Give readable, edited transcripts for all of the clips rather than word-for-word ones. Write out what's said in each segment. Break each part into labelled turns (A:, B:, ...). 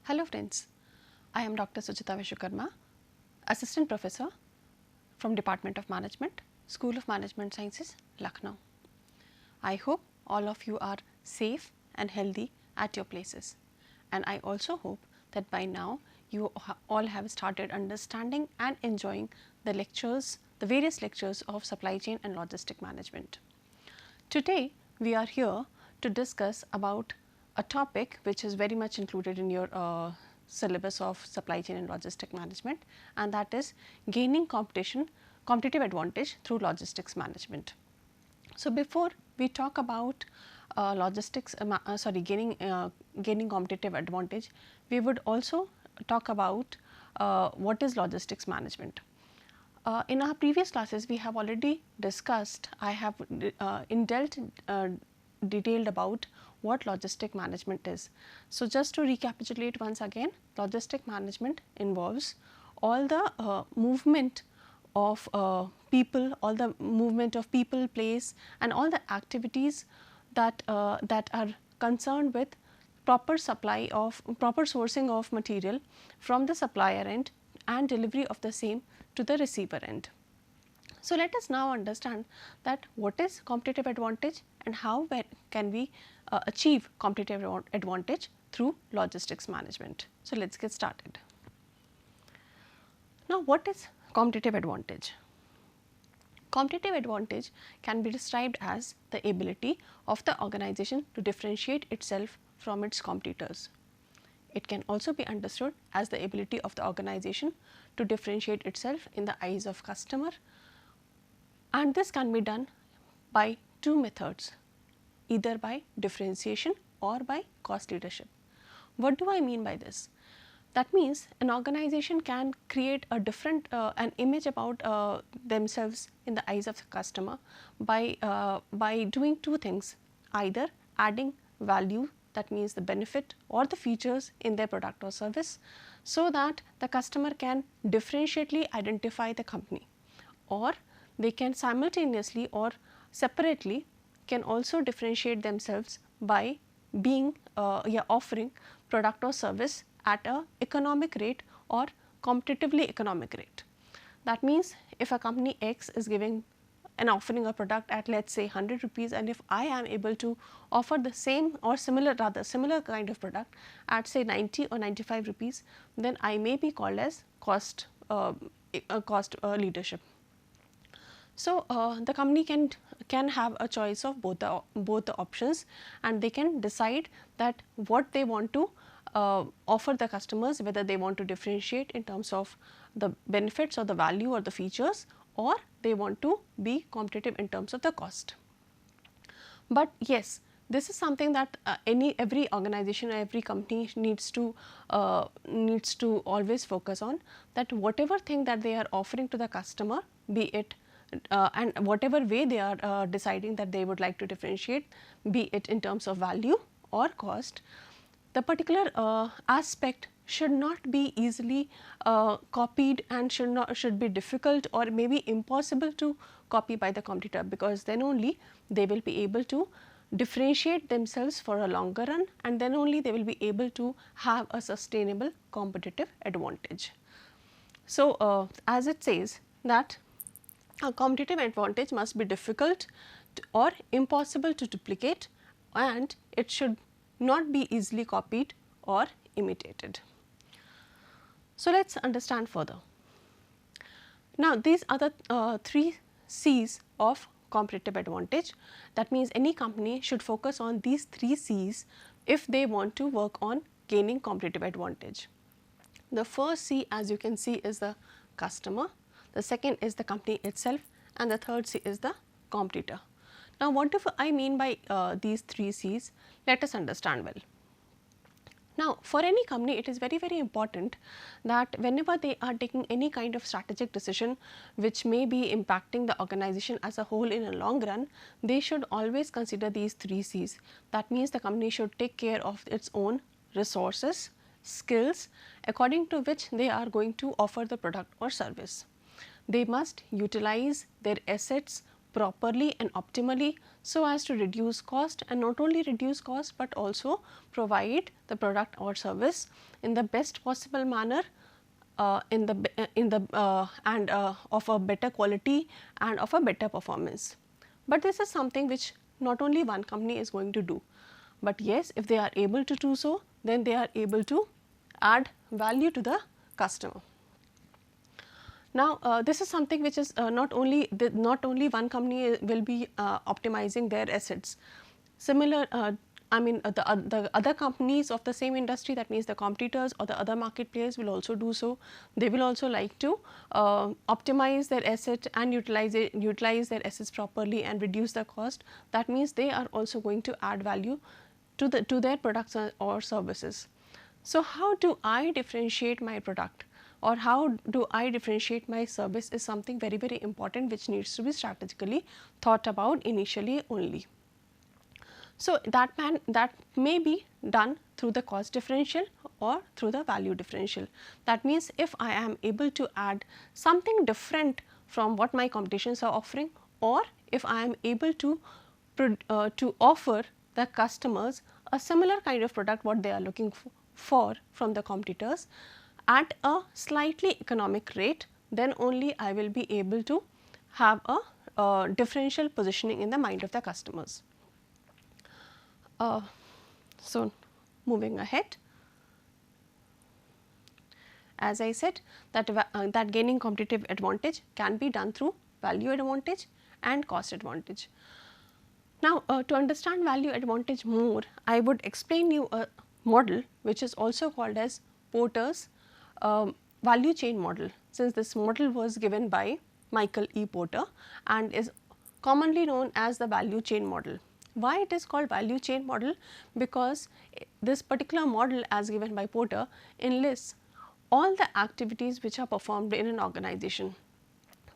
A: Hello friends, I am Dr. Suchita Vishwakarma, Assistant Professor from Department of Management, School of Management Sciences, Lucknow. I hope all of you are safe and healthy at your places, and I also hope that by now you all have started understanding and enjoying the lectures, the various lectures of supply chain and logistic management. Today we are here to discuss about a topic which is very much included in your syllabus of supply chain and logistic management, and that is gaining competitive advantage through logistics management. So, before we talk about gaining competitive advantage, we would also talk about what is logistics management. In our previous classes, we have already discussed, I have detailed about what logistic management is. So, just to recapitulate once again, logistic management involves all the movement of people, place, and all the activities that are concerned with proper sourcing of material from the supplier end and delivery of the same to the receiver end. So, let us now understand that what is competitive advantage and how can we achieve competitive advantage through logistics management. So, let us get started. Now, what is competitive advantage? Competitive advantage can be described as the ability of the organization to differentiate itself from its competitors. It can also be understood as the ability of the organization to differentiate itself in the eyes of customer, and this can be done by two methods, either by differentiation or by cost leadership. What do I mean by this? That means an organization can create a different an image about themselves in the eyes of the customer by doing two things, either adding value, that means the benefit or the features in their product or service, so that the customer can differentiately identify the company, or they can simultaneously or separately can also differentiate themselves by being offering product or service at a economic rate or competitively economic rate. That means, if a company X is giving and offering a product at, let us say, 100 rupees, and if I am able to offer the same or similar kind of product at, say, 90 or 95 rupees, then I may be called as cost leadership. So, the company can have a choice of both the options, and they can decide that what they want to offer the customers, whether they want to differentiate in terms of the benefits or the value or the features, or they want to be competitive in terms of the cost. But yes, this is something that every organization or every company needs to always focus on, that whatever thing that they are offering to the customer, be it and whatever way they are deciding that they would like to differentiate, be it in terms of value or cost, the particular aspect should not be easily copied and should be difficult or maybe impossible to copy by the competitor, because then only they will be able to differentiate themselves for a longer run, and then only they will be able to have a sustainable competitive advantage. So, as it says that a competitive advantage must be difficult or impossible to duplicate, and it should not be easily copied or imitated. So, let us understand further. Now, these are the three C's of competitive advantage. That means, any company should focus on these three C's if they want to work on gaining competitive advantage. The first C, as you can see, is the customer, the second is the company itself, and the third C is the competitor. Now, what do I mean by these three C's? Let us understand well. Now, for any company, it is very important that whenever they are taking any kind of strategic decision which may be impacting the organization as a whole in a long run, they should always consider these three C's. That means, the company should take care of its own resources, skills, according to which they are going to offer the product or service. They must utilize their assets properly and optimally so as to reduce cost, and not only reduce cost but also provide the product or service in the best possible manner, of a better quality and of a better performance. But this is something which not only one company is going to do, but yes, if they are able to do so, then they are able to add value to the customer. Now, this is something which is not only one company will be optimizing their assets. Similar, the other companies of the same industry, that means the competitors or the other market players, will also do so. They will also like to optimize their asset and utilize their assets properly and reduce the cost. That means they are also going to add value to their products or services. So, how do I differentiate my product, or how do I differentiate my service, is something very, very important which needs to be strategically thought about initially only. So, that may be done through the cost differential or through the value differential. That means, if I am able to add something different from what my competitions are offering, or if I am able to offer the customers a similar kind of product what they are looking for from the competitors at a slightly economic rate, then only I will be able to have a differential positioning in the mind of the customers. So, moving ahead, as I said that gaining competitive advantage can be done through value advantage and cost advantage. Now, to understand value advantage more, I would explain you a model which is also called as Porter's value chain model, since this model was given by Michael E. Porter and is commonly known as the value chain model. Why it is called value chain model? Because this particular model, as given by Porter, enlists all the activities which are performed in an organization,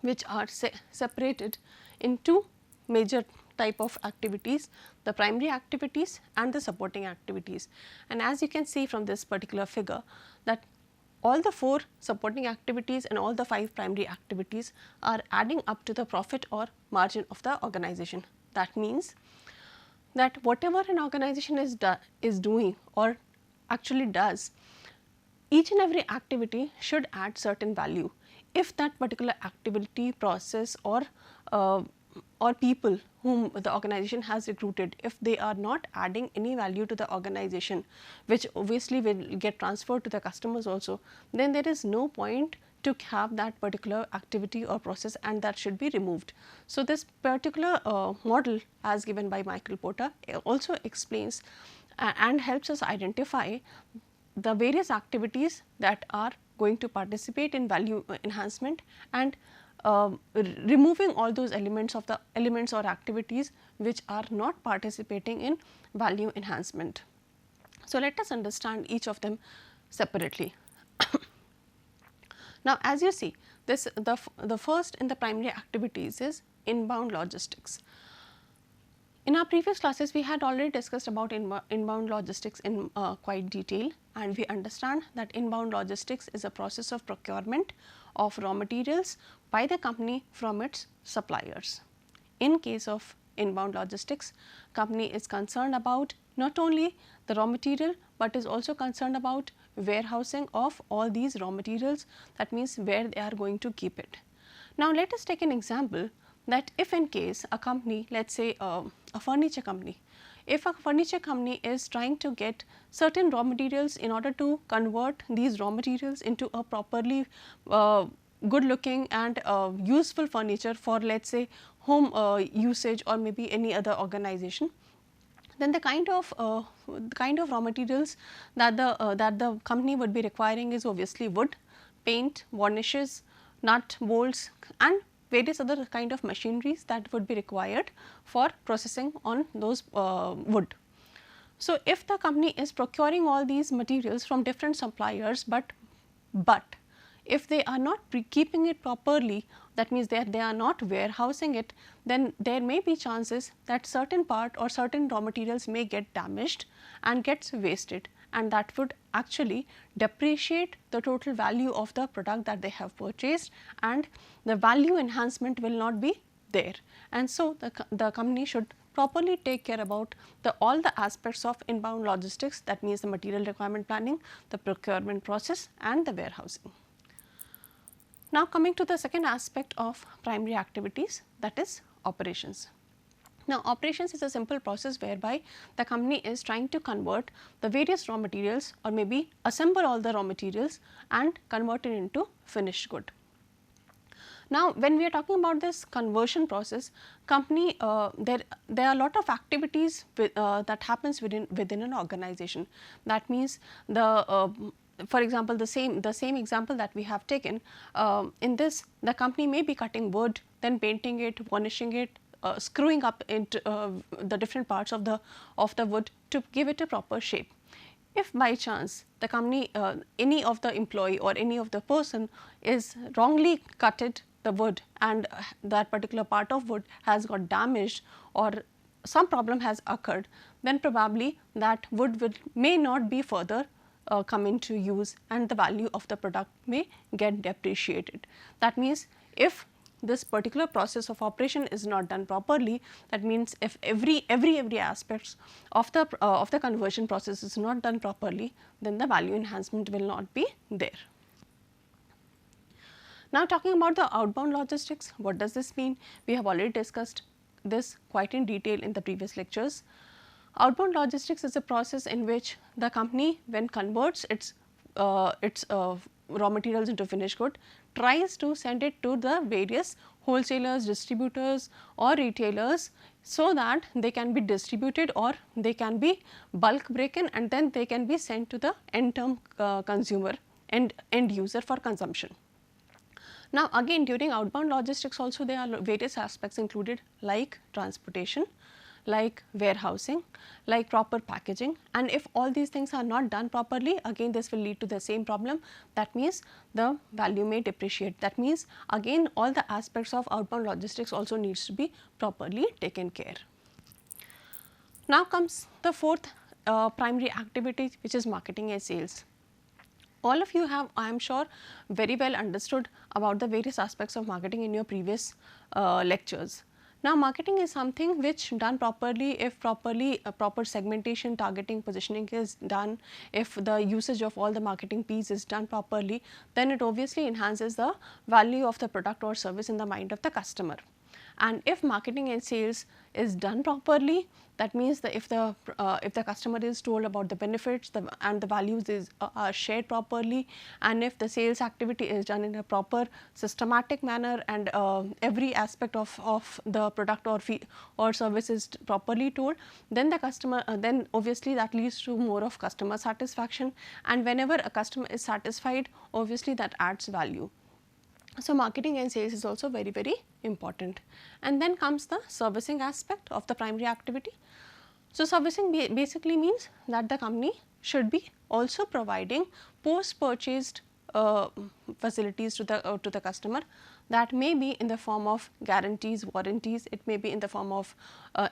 A: which are separated in two major type of activities, the primary activities and the supporting activities. And as you can see from this particular figure, that all the 4 supporting activities and all the 5 primary activities are adding up to the profit or margin of the organization. That means that whatever an organization is doing or actually does, each and every activity should add certain value. If that particular activity, process, or people whom the organization has recruited, if they are not adding any value to the organization, which obviously will get transferred to the customers also, then there is no point to have that particular activity or process, and that should be removed. So, this particular model, as given by Michael Porter, also explains and helps us identify the various activities that are going to participate in value enhancement, and removing all those elements or activities which are not participating in value enhancement. So, let us understand each of them separately. Now, as you see, the first in the primary activities is inbound logistics. In our previous classes, we had already discussed about inbound logistics in quite detail, and we understand that inbound logistics is a process of procurement of raw materials by the company from its suppliers. In case of inbound logistics, company is concerned about not only the raw material, but is also concerned about warehousing of all these raw materials, that means where they are going to keep it. Now, let us take an example that if in case a company, let us say a furniture company, if a furniture company is trying to get certain raw materials in order to convert these raw materials into a properly good looking and useful furniture for, let us say, home usage or maybe any other organization, then the kind of raw materials that the company would be requiring is obviously wood, paint, varnishes, nut, bolts, and various other kind of machineries that would be required for processing on those wood. So, if the company is procuring all these materials from different suppliers, but if they are not keeping it properly, that means they are not warehousing it, then there may be chances that certain part or certain raw materials may get damaged and gets wasted, and that would actually depreciate the total value of the product that they have purchased, and the value enhancement will not be there. And so, the company should properly take care about all the aspects of inbound logistics, that means the material requirement planning, the procurement process and the warehousing. Now, coming to the second aspect of primary activities, that is operations. Now, operations is a simple process whereby the company is trying to convert the various raw materials or maybe assemble all the raw materials and convert it into finished good. Now, when we are talking about this conversion process, company there are a lot of activities that happens within an organization. That means for example, the same example that we have taken, in this the company may be cutting wood, then painting it, varnishing it, screwing up into the different parts of the wood to give it a proper shape. If by chance the company, any of the employee or any of the person is wrongly cutted the wood and that particular part of wood has got damaged or some problem has occurred, then probably that wood may not be further come into use and the value of the product may get depreciated. That means, if this particular process of operation is not done properly, that means if every aspects of the conversion process is not done properly, then the value enhancement will not be there. Now, talking about the outbound logistics, what does this mean? We have already discussed this quite in detail in the previous lectures. Outbound logistics is a process in which the company, when converts its raw materials into finished good, tries to send it to the various wholesalers, distributors or retailers, so that they can be distributed or they can be bulk breaken and then they can be sent to the end term consumer and end user for consumption. Now, again, during outbound logistics also there are various aspects included, like transportation, like warehousing, like proper packaging, and if all these things are not done properly, again this will lead to the same problem. That means the value may depreciate. That means again all the aspects of outbound logistics also needs to be properly taken care. Now comes the fourth primary activity, which is marketing and sales. All of you have, I am sure, very well understood about the various aspects of marketing in your previous lectures. Now, marketing is something which done properly, if proper segmentation, targeting, positioning is done, if the usage of all the marketing piece is done properly, then it obviously enhances the value of the product or service in the mind of the customer. And if marketing and sales is done properly, that means that if the customer is told about the benefits and the values are shared properly, and if the sales activity is done in a proper systematic manner and every aspect of the product or service is properly told, then the customer then obviously that leads to more of customer satisfaction, and whenever a customer is satisfied, obviously that adds value. So, marketing and sales is also very important. And then comes the servicing aspect of the primary activity. So, servicing basically means that the company should be also providing post purchased facilities to the customer, that may be in the form of guarantees, warranties, it may be in the form of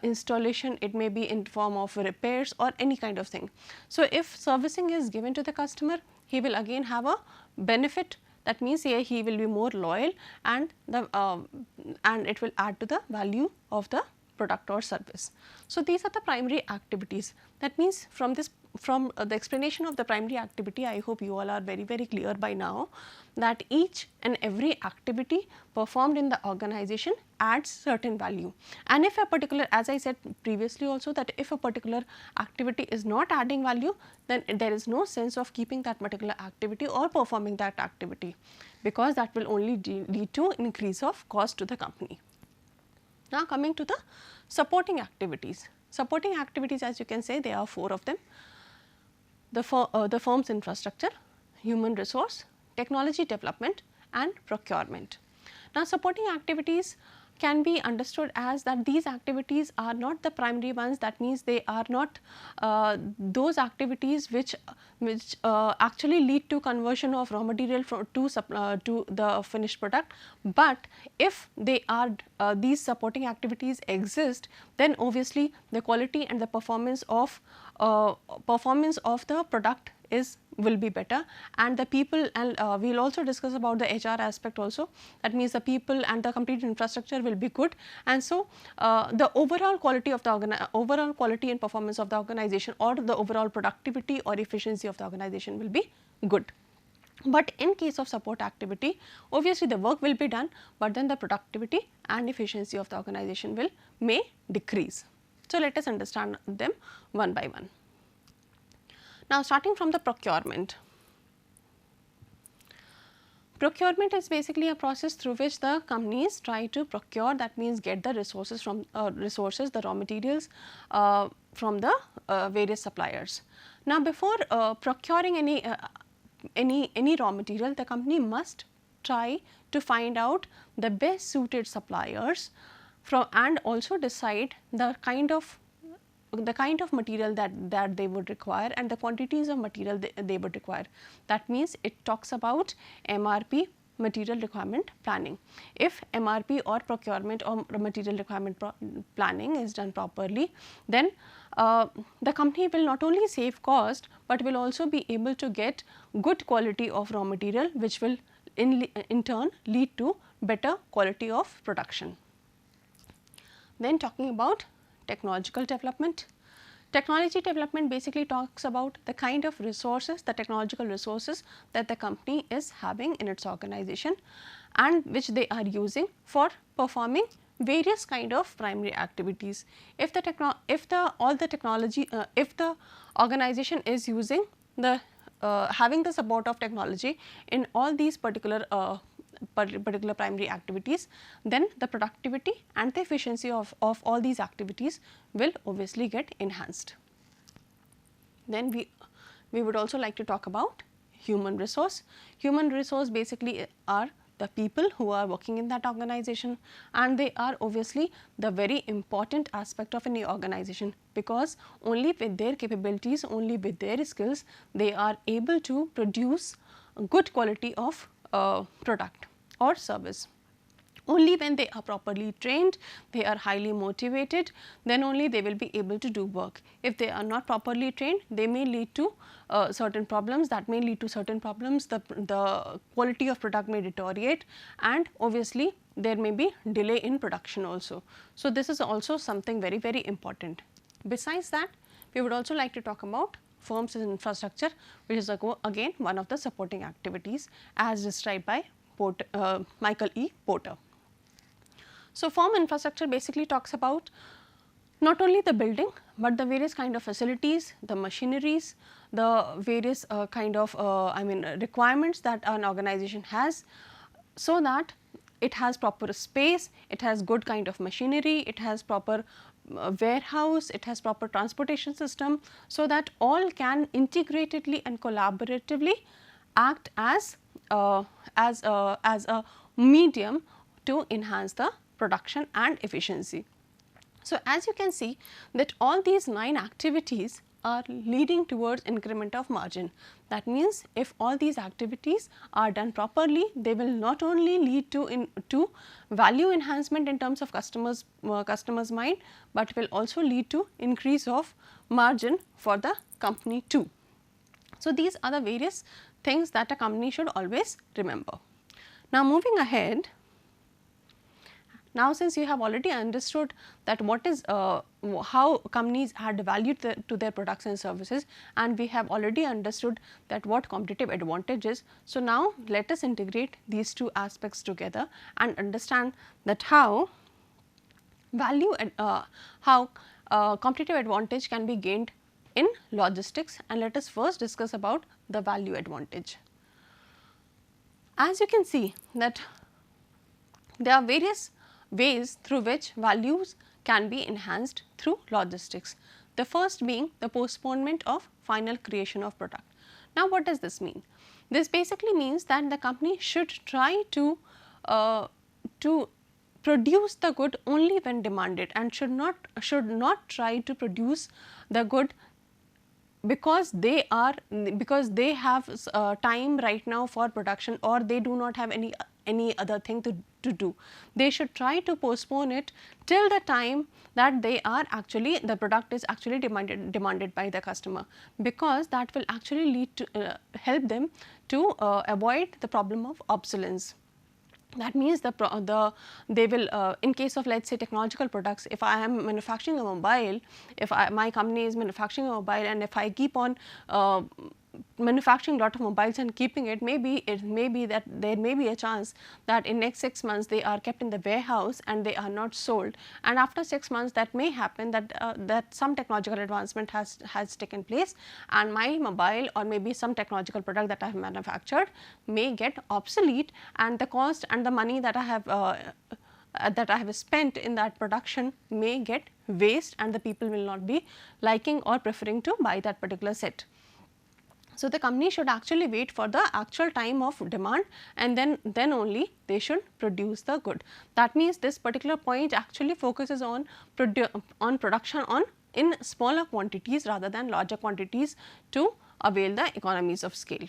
A: installation, it may be in form of repairs or any kind of thing. So, if servicing is given to the customer, he will again have a benefit. That means he will be more loyal and it will add to the value of the product or service. So, these are the primary activities. That means from the explanation of the primary activity, I hope you all are very clear by now that each and every activity performed in the organization adds certain value. And if a particular, as I said previously also, that if a particular activity is not adding value, then there is no sense of keeping that particular activity or performing that activity, because that will only lead to increase of cost to the company. Now, coming to the supporting activities. Supporting activities, as you can say, there are 4 of them. The firm's infrastructure, human resource, technology development and procurement. Now, supporting activities can be understood as that these activities are not the primary ones. That means they are not those activities which actually lead to conversion of raw material to the finished product. But if they are these supporting activities exist, then obviously the quality and the performance of the product is will be better, and the people, and we will also discuss about the HR aspect also. That means the people and the complete infrastructure will be good, and so the overall quality of the overall quality and performance of the organization, or the overall productivity or efficiency of the organization will be good. But in case of support activity, obviously the work will be done, but then the productivity and efficiency of the organization may decrease. So, let us understand them one by one. Now, starting from the procurement. Procurement is basically a process through which the companies try to procure, that means get the resources from the raw materials from the various suppliers. Now, before procuring any raw material, the company must try to find out the best suited suppliers and also decide the kind of material that they would require and the quantities of material they would require. That means it talks about MRP, material requirement planning. If MRP or procurement or material requirement planning is done properly, then the company will not only save cost, but will also be able to get good quality of raw material, which will in turn lead to better quality of production. Then talking about technological development. Technology development basically talks about the kind of resources, the technological resources that the company is having in its organization and which they are using for performing various kind of primary activities. If the organization is using the having the support of technology in all these particular primary activities, then the productivity and the efficiency of all these activities will obviously get enhanced. Then we would also like to talk about human resource. Human resource basically are the people who are working in that organization, and they are obviously the very important aspect of any organization, because only with their capabilities, only with their skills, they are able to produce good quality of product or service. Only when they are properly trained, they are highly motivated, then only they will be able to do work. If they are not properly trained, they may lead to certain problems, the quality of product may deteriorate, and obviously there may be delay in production also. So, this is also something very, very important. Besides that, we would also like to talk about firms and infrastructure, which is again one of the supporting activities as described by Michael E. Porter. So, firm infrastructure basically talks about not only the building, but the various kind of facilities, the machineries, the various kind of requirements that an organization has, so that it has proper space, it has good kind of machinery, it has proper warehouse, it has proper transportation system, so that all can integratedly and collaboratively act as a medium to enhance the production and efficiency. So, as you can see that all these 9 activities are leading towards increment of margin. That means, if all these activities are done properly, they will not only lead to value enhancement in terms of customers mind, but will also lead to increase of margin for the company too. So, these are the various things that a company should always remember. Now, moving ahead, now since you have already understood that what is how companies add value to their products and services, and we have already understood that what competitive advantage is. So, now let us integrate these two aspects together and understand that how competitive advantage can be gained in logistics, and let us first discuss about the value advantage. As you can see that there are various ways through which values can be enhanced through logistics. The first being the postponement of final creation of product. Now, what does this mean? This basically means that the company should try to produce the good only when demanded, and should not try to produce the good because they have time right now for production, or they do not have any any other thing to do. They should try to postpone it till the time that they are actually, the product is actually demanded by the customer, because that will actually lead to help them to avoid the problem of obsolescence. That means they will in case of, let us say, technological products, if I am manufacturing a mobile, if my company is manufacturing a mobile, and if I keep on manufacturing lot of mobiles and keeping it, maybe that there may be a chance that in next 6 months they are kept in the warehouse and they are not sold, and after 6 months that may happen that some technological advancement has taken place, and my mobile or maybe some technological product that I have manufactured may get obsolete, and the cost and the money that I have spent in that production may get waste, and the people will not be liking or preferring to buy that particular set. So, the company should actually wait for the actual time of demand, and then only they should produce the good. That means, this particular point actually focuses on production in smaller quantities rather than larger quantities to avail the economies of scale.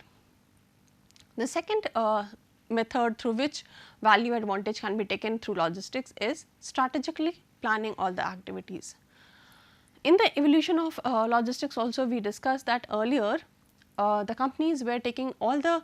A: The second method through which value advantage can be taken through logistics is strategically planning all the activities. In the evolution of logistics also, we discussed that earlier the companies were taking all the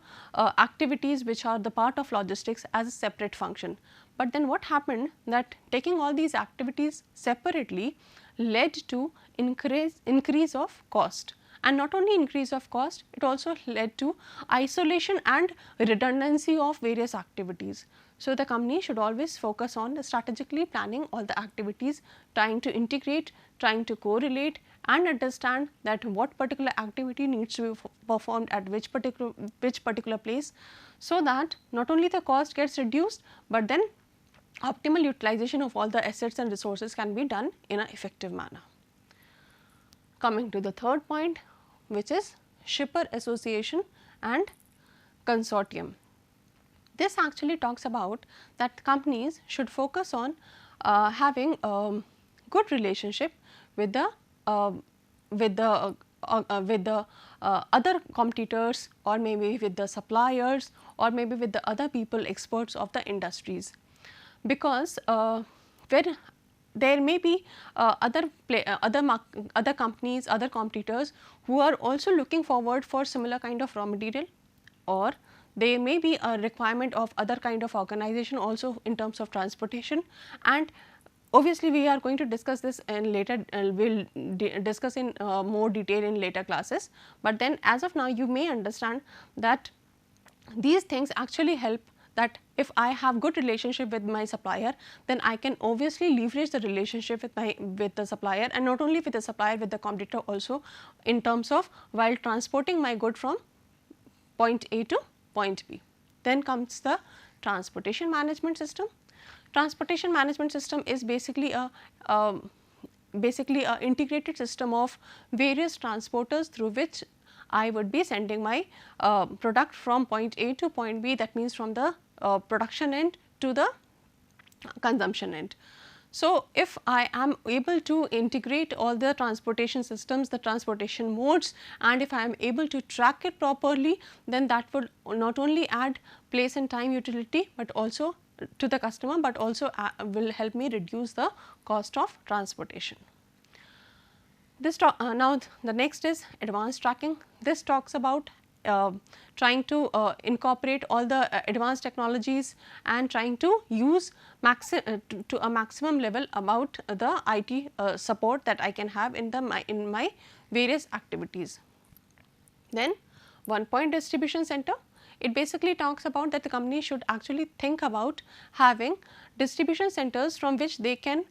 A: activities which are the part of logistics as a separate function. But then what happened, that taking all these activities separately led to increase of cost, and not only increase of cost, it also led to isolation and redundancy of various activities. So, the company should always focus on strategically planning all the activities, trying to integrate, trying to correlate, and understand that what particular activity needs to be performed at which particular place, so that not only the cost gets reduced, but then optimal utilization of all the assets and resources can be done in an effective manner. Coming to the third point, which is shipper association and consortium. This actually talks about that companies should focus on having a good relationship with the other competitors, or maybe with the suppliers, or maybe with the other people, experts of the industries, because when there may be other companies, other competitors who are also looking forward for similar kind of raw material, or there may be a requirement of other kind of organization also in terms of transportation, and obviously we are going to discuss this in later, we will discuss in more detail in later classes, but then as of now you may understand that these things actually help, that if I have good relationship with my supplier, then I can obviously leverage the relationship with the supplier, and not only with the supplier, with the competitor also, in terms of while transporting my good from point A to point B. Then comes the transportation management system. Transportation management system is basically a integrated system of various transporters through which I would be sending my product from point A to point B, that means from the production end to the consumption end. So, if I am able to integrate all the transportation systems, the transportation modes, and if I am able to track it properly, then that would not only add place and time utility, but also to the customer, but also will help me reduce the cost of transportation. This now the next is advanced tracking. This talks about trying to incorporate all the advanced technologies and trying to use to a maximum level about the IT support that I can have in my various activities. Then one point distribution center. It basically talks about that the company should actually think about having distribution centers from which they can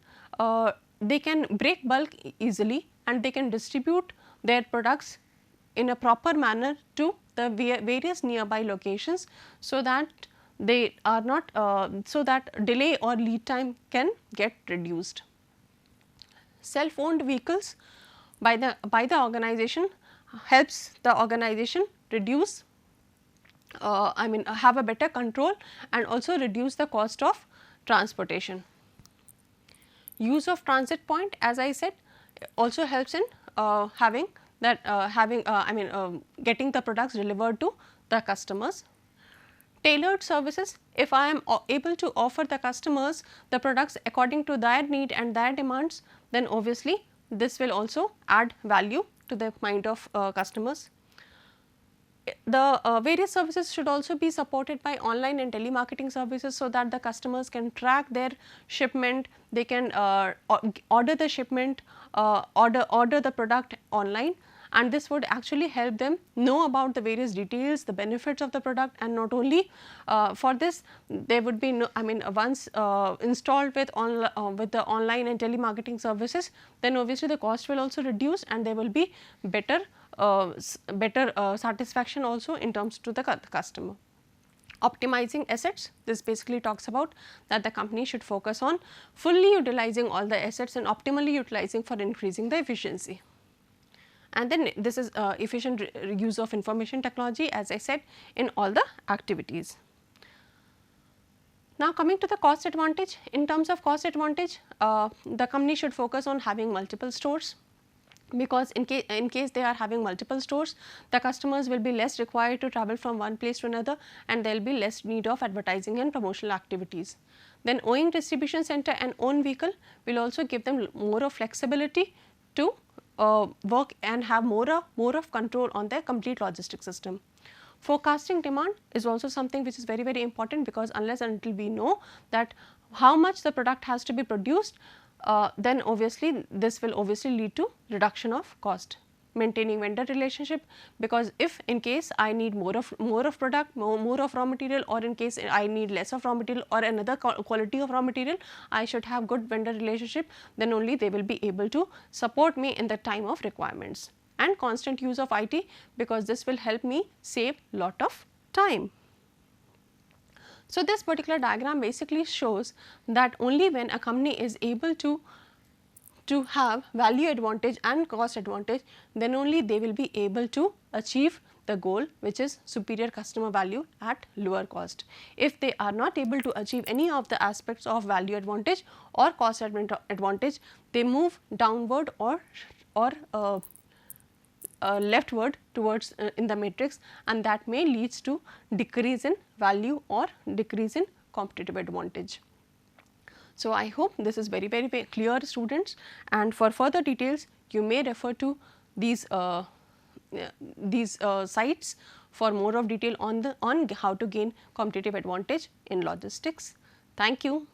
A: break bulk easily, and they can distribute their products in a proper manner to the various nearby locations, so that they are not so that delay or lead time can get reduced. Self-owned vehicles by the organization helps the organization reduce have a better control and also reduce the cost of transportation. Use of transit point, as I said, also helps in having that getting the products delivered to the customers. Tailored services, if I am able to offer the customers the products according to their need and their demands, then obviously this will also add value to the mind of customers. The various services should also be supported by online and telemarketing services, so that the customers can track their shipment, they can order the shipment, order the product online, and this would actually help them know about the various details, the benefits of the product. And not only for this, there would be no, I mean once installed with the online and telemarketing services, then obviously the cost will also reduce and there will be better satisfaction also in terms to the customer. Optimizing assets, this basically talks about that the company should focus on fully utilizing all the assets and optimally utilizing for increasing the efficiency. And then this is efficient use of information technology, as I said, in all the activities. Now coming to the cost advantage, in terms of cost advantage, the company should focus on having multiple stores, because in case they are having multiple stores, the customers will be less required to travel from one place to another, and there will be less need of advertising and promotional activities. Then owning distribution center and own vehicle will also give them more of flexibility to work and have more of control on their complete logistic system. Forecasting demand is also something which is very, very important, because unless and until we know that how much the product has to be produced, then obviously this will obviously lead to reduction of cost. Maintaining vendor relationship, because if in case I need more of product, more of raw material, or in case I need less of raw material or another quality of raw material, I should have good vendor relationship, then only they will be able to support me in the time of requirements. And constant use of IT, because this will help me save lot of time. So, this particular diagram basically shows that only when a company is able to have value advantage and cost advantage, then only they will be able to achieve the goal, which is superior customer value at lower cost. If they are not able to achieve any of the aspects of value advantage or cost advantage, they move downward or leftward towards in the matrix, and that may leads to decrease in value or decrease in competitive advantage. So, I hope this is very, very, very clear, students, and for further details you may refer to these sites for more of detail on how to gain competitive advantage in logistics. Thank you.